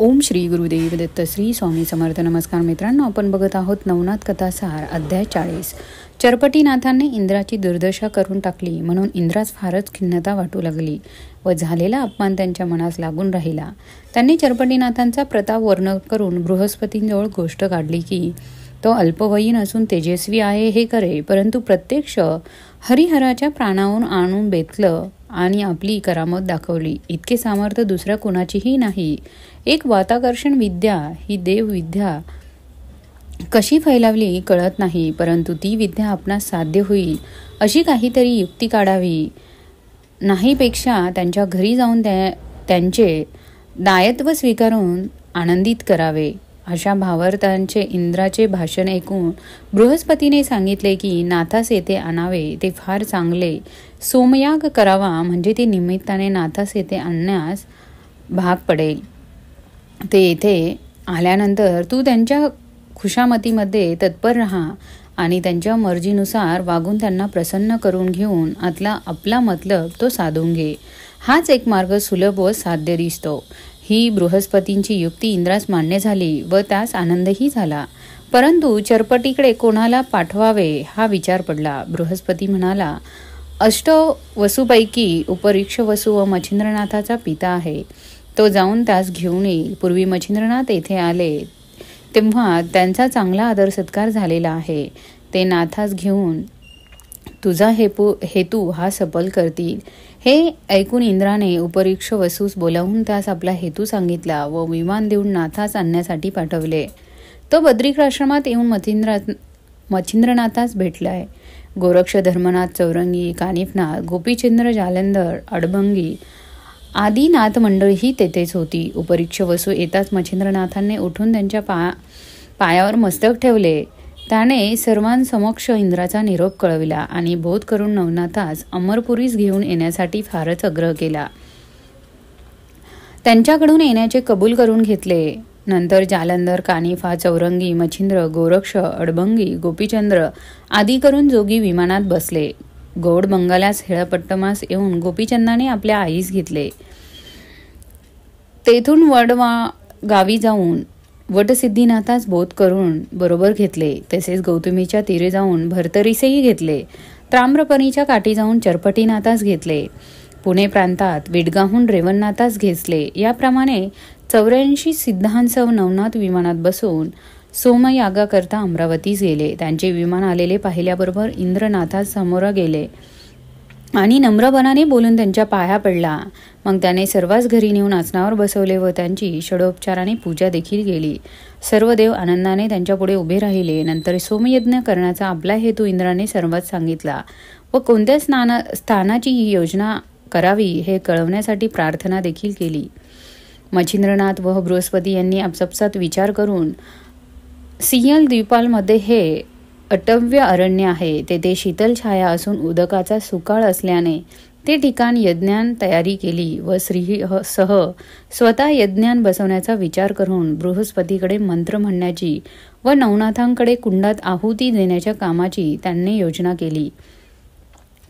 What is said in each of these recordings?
ओम श्री गुरुदेव दत्त श्री स्वामी समर्थ. नमस्कार मित्रांनो, आपण बघत आहोत नवनाथ कथासार अध्याय 40. चरपटीनाथांनी इंद्राची दुर्दशा करून टाकली म्हणून इंद्रास फारच खिन्नता वाटू लागली व झालेला अपमान त्यांच्या मनास लागून राहिला. त्यांनी चरपटीनाथांचा प्रताप वर्णन करून बृहस्पतींजवळ गोष्ट काढली की तो अल्पवयीन असून तेजस्वी आहे हे खरे, परंतु प्रत्यक्ष हरिहराच्या प्राणावरून आणून बेतलं आणि आपली करामत दाखवली. इतके सामर्थ्य दुसऱ्या कोणाचीही नाही. एक वाताकर्षण विद्या ही देव विद्या कशी फैलावली कळत नाही, परंतु ती विद्या आपणास साध्य होईल अशी काहीतरी युक्ती काढावी. नाहीपेक्षा त्यांच्या घरी जाऊन त्यांचे दायत्व स्वीकारून आनंदित करावे. अशा भावार्थांचे इंद्राचे भाषण ऐकून बृहस्पतीने सांगितले की नाथास येथे आणावे ते फार चांगले. सोमयाग करावा म्हणजे ते निमित्ताने नाथास येथे आणण्यास भाग पडेल. ते येथे आल्यानंतर तू त्यांच्या खुशामतीमध्ये तत्पर राहा आणि त्यांच्या मर्जीनुसार वागून त्यांना प्रसन्न करून घेऊन आपला मतलब तो साधून घे. हाच एक मार्ग सुलभ व साध्य दिसतो. ही बृहस्पतींची युक्ती इंद्रास मान्य झाली व त्यास आनंदही झाला. परंतु चरपटीकडे कोणाला पाठवावे हा विचार पडला. बृहस्पती म्हणाला, अष्टवसूपैकी उपरीक्ष वसू व मच्छिंद्रनाथाचा पिता आहे. तो जाऊन त्यास घेऊन येईल. पूर्वी मच्छिंद्रनाथ येथे आले तेव्हा त्यांचा चांगला आदर सत्कार झालेला आहे. ते नाथास घेऊन तुझा हेतू हा सफल करतील. हे ऐकून इंद्राने उपरीक्ष वसूस बोलावून त्यास आपला हेतू सांगितला व विमान देऊन नाथास आणण्यासाठी पाठवले. तो बद्रिकाश्रमात येऊन मच्छिंद्रनाथास भेटलाय. गोरक्ष, धर्मनाथ, चौरंगी, कानिफनाथ, गोपीचंद्र, जालंधर, अडभंगी आदी नाथ मंडळी तेथेच होती. उपरीक्ष वसू येताच मच्छिंद्रनाथांनी उठून त्यांच्या पायावर मस्तक ठेवले. त्याने सर्वांसमक्ष इंद्राचा निरोप कळविला आणि बोध करून नवनाथास अमरपुरीस घेऊन येण्यासाठी फारच आग्रह केला. त्यांच्याकडून येण्याचे कबूल करून घेतले. नंतर जालंधर, कानिफा, चौरंगी, मच्छिंद्र, गोरक्ष, अडभंगी, गोपीचंद्र आदी करून जोगी विमानात बसले. गौड बंगाल्यास हेळपट्टमास येऊन गोपीचंदाने आपल्या आईस घेतले. तेथून गावी जाऊन वटसिद्धीनाथास बोध करून बरोबर घेतले. तसेच गौतमीच्या तीरे जाऊन भर्तरीसही घेतले. ताम्रपर्णीच्या काठी जाऊन चरपटीनाथास घेतले. पुणे प्रांतात विडगाहून रेवणनाथास घेतले. याप्रमाणे 84 सिद्धांसह नवनाथ विमानात बसून सोमयागाकरता अमरावतीस गेले. त्यांचे विमान आलेले पाहिल्याबरोबर इंद्रनाथास समोर गेले आणि नम्रपणाने बोलून त्यांच्या पाया पडला. मग त्याने सर्वांस घरी नेऊन आसनावर बसवले व त्यांची षडोपचाराने पूजा देखील केली. सर्व देव आनंदाने त्यांच्या पुढे उभे राहिले. नंतर सोमयज्ञ करण्याचा आपला हेतू इंद्राने सर्वात सांगितला व कोणत्या स्थानाची ही योजना करावी हे कळवण्यासाठी प्रार्थना देखील केली. मच्छिंद्रनाथ व बृहस्पती यांनी आपापसात विचार करून सिंहल द्वीपालमध्ये हे अटव्य अरण्य आहे. तेथे शीतल छाया असून उदकाचा सुकाळ असल्याने ते ठिकाण यज्ञान तयारी केली व श्रीसह स्वतः यज्ञान बसवण्याचा विचार करून बृहस्पतीकडे मंत्र म्हणण्याची व नवनाथांकडे कुंडात आहुती देण्याच्या कामाची त्यांनी योजना केली.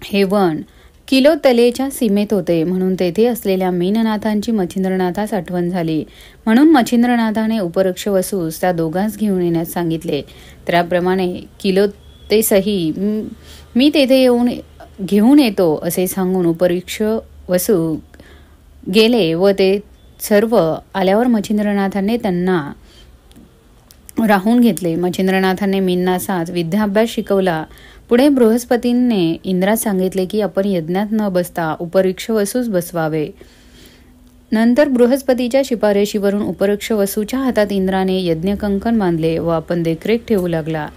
हे वन किलोतलेच्या सीमेत होते म्हणून तेथे असलेल्या मीननाथांची मच्छिंद्रनाथास आठवण झाली. म्हणून मच्छिंद्रनाथाने उपरक्ष वसूस त्या दोघांस घेऊन येण्यास सांगितले. त्याप्रमाणे किलोतेसही मी तेथे घेऊन येतो असे सांगून उपरीक्ष वसू गेले व ते सर्व आल्यावर मच्छिंद्रनाथांनी त्यांना राहून घेतले. मच्छिंद्रनाथांनी मीननाथास विद्याभ्यास शिकवला. पुढे बृहस्पतींनी इंद्रास सांगितले की आपण यज्ञात न बसता उपरीक्ष वसूस बसवावे. नंतर बृहस्पतीच्या शिफारशीवरून उपरीक्ष वसूच्या हातात इंद्राने यज्ञकंकण बांधले व आपण देखरेख ठेवू लागला.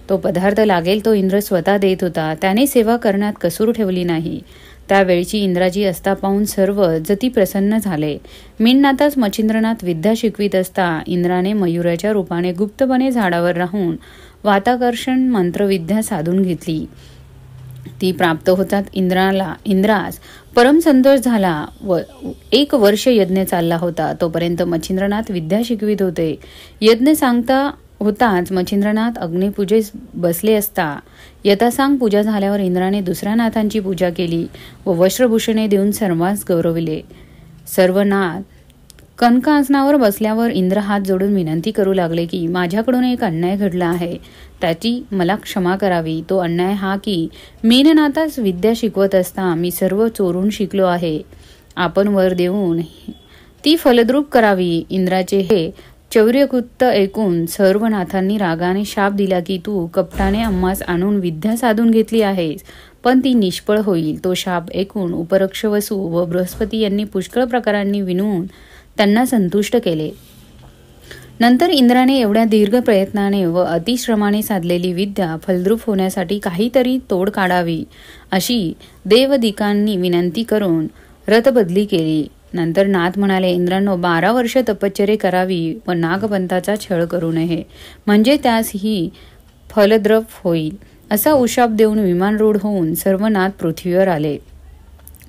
तो पदार्थ लागेल तो इंद्र स्वतः देत होता. त्याने सेवा करण्यात कसूर ठेवली नाही. त्यावेळची इंद्राची अस्था पाहून सर्व जती प्रसन्न झाले. मीननाथास मच्छिंद्रनाथ विद्या शिकवित असता इंद्राने मयुराच्या रूपाने गुप्तपणे झाडावर राहून वाताकर्षण मंत्रविद्या साधून घेतली. ती प्राप्त होतात इंद्रास परम संतोष झाला व 1 वर्ष यज्ञ चालला होता. तोपर्यंत मच्छिंद्रनाथ विद्या शिकवित होते. यज्ञ सांगता होताच मच्छिंद्रनाथ अग्निपूजेस बसले असता यथासांग पूजा झाल्यावर इंद्राने दुसऱ्या नाथांची पूजा केली व वस्त्रभूषणे देऊन सर्वांस गौरविले. सर्व नाथ कनकासनावर बसल्यावर इंद्र हात जोडून विनंती करू लागले की माझ्याकडून एक अन्याय घडला आहे, त्याची मला क्षमा करावी. तो अन्याय हा की मेननाथास विद्या शिकवत असता मी सर्व चोरून शिकलो आहे. आपण वर देऊन ती फलद्रूप करावी. इंद्राचे हे चौर्यकृत्य ऐकून सर्व नाथांनी रागाने शाप दिला की तू कपटाने आम्हास आणून विद्या साधून घेतली आहेस, पण ती निष्फळ होईल. तो शाप ऐकून उपरक्ष वसू व बृहस्पती यांनी पुष्कळ प्रकारांनी विनवून त्यांना संतुष्ट केले. नंतर इंद्राने एवढ्या दीर्घ प्रयत्नाने व अतिश्रमाने साधलेली विद्या फलद्रूप होण्यासाठी काहीतरी तोड काढावी अशी देवदिकांनी विनंती करून रथबदली केली. नंतर नाथ म्हणाले, इंद्रांनो, 12 वर्ष तपश्चर्या करावी व नागपंथाचा छळ करू नये, म्हणजे त्यास ही फलद्रूप होईल. असा उशाप देऊन विमानरूढ होऊन सर्व नाथ पृथ्वीवर आले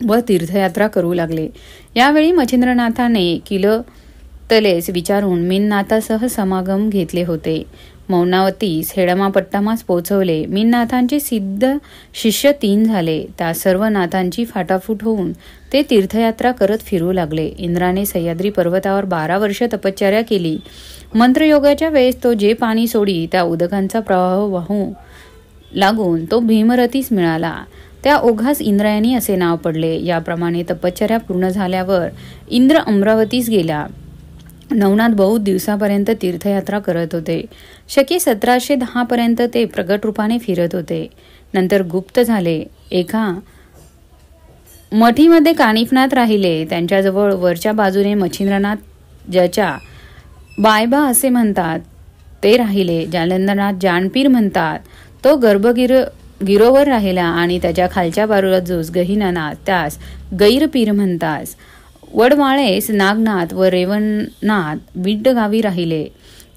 व तीर्थयात्रा करू लागले. यावेळी मच्छिंद्रनाथाने किलतलेस विचारून मीननाथासह समागम घेतले होते. मौनावतीस हेडमापट्टामास पोचवले. मीननाथांचे सिद्ध शिष्य 3 झाले. त्या सर्व नाथांची फाटाफूट होऊन ते तीर्थयात्रा करत फिरू लागले. इंद्राने सह्याद्री पर्वतावर 12 वर्ष तपश्चर्या केली. मंत्रयोगाच्या वेळेस तो जे पाणी सोडी त्या उदकांचा प्रवाह वाहू लागून तो भीमरथीस मिळाला. त्या ओघास इंद्रायणी असे नाव पडले. याप्रमाणे तपश्चर्या पूर्ण झाल्यावर इंद्र अमरावतीस गेला. नवनाथ बहुत दिवसापर्यंत तीर्थयात्रा करत होते. शके 1710 पर्यंत ते प्रगट रूपाने फिरत होते. नंतर गुप्त झाले. एका मठीमध्ये कानिफनाथ राहिले. त्यांच्याजवळ वरच्या बाजूने मच्छिंद्रनाथ, ज्याच्या बायबा असे म्हणतात, ते राहिले. जालंधरनाथ जानपीर म्हणतात, तो गिरोवर राहिला आणि त्याच्या खालच्या बाजूस गहिनानाथ, त्यास गैरपीर म्हणतात. वडमाळेस नागनाथ व रेवणनाथ बिड्ड गावी राहिले.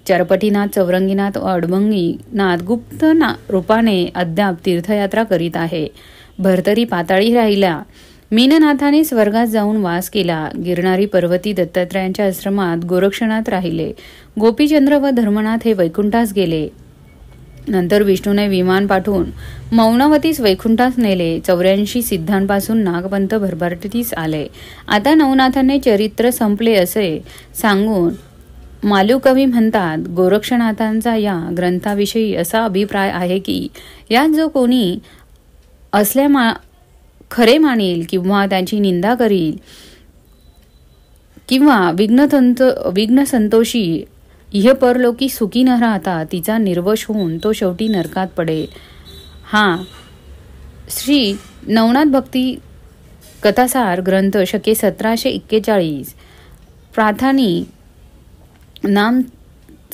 चरपटीनाथ, चौरंगीनाथ व अडबंगीनाथ गुप्त रूपाने अद्याप तीर्थयात्रा करीत आहे. भरतरी पाताळी राहिला. मीननाथाने स्वर्गात जाऊन वास केला. गिरणारी पर्वती दत्तात्रयांच्या आश्रमात गोरक्षनाथ राहिले. गोपीचंद्र व धर्मनाथ हे वैकुंठास गेले. नंतर विष्णूने विमान पाठवून मौनावतीस वैकुंठास नेले. 84 सिद्धांपासून नागपंथ भरभराटीस आले. आता नवनाथांचे चरित्र संपले असे सांगून मालूकवी म्हणतात, गोरक्षनाथांचा या ग्रंथाविषयी असा अभिप्राय आहे की यात जो कोणी खरे मानेल किंवा त्यांची निंदा करील किंवा विघ्न संतोषी इह परलोकी सुखी न राहता तिचा निर्वश होऊन तो शेवटी नरकात पडेल. हा श्री नवनाथ भक्ती कथासार ग्रंथ शके 1741 प्रार्थानी नाम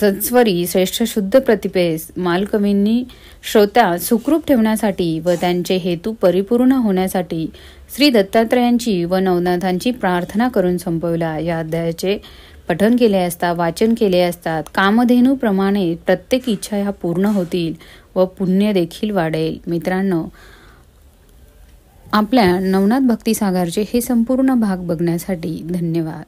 सत्स्वरी श्रेष्ठ शुद्ध प्रतिपेस मालकवींनी श्रोत्या सुखरूप ठेवण्यासाठी व त्यांचे हेतू परिपूर्ण होण्यासाठी श्री दत्तात्रयांची व नवनाथांची प्रार्थना करून संपवला. या अध्यायाचे पठन केले असता, वाचन केले असतात कामधेनूप्रमाणे प्रत्येक इच्छा ह्या पूर्ण होतील व पुण्य देखील वाढेल. मित्रांनो, आपल्या नवनाथ भक्तिसागरचे हे संपूर्ण भाग बघण्यासाठी धन्यवाद.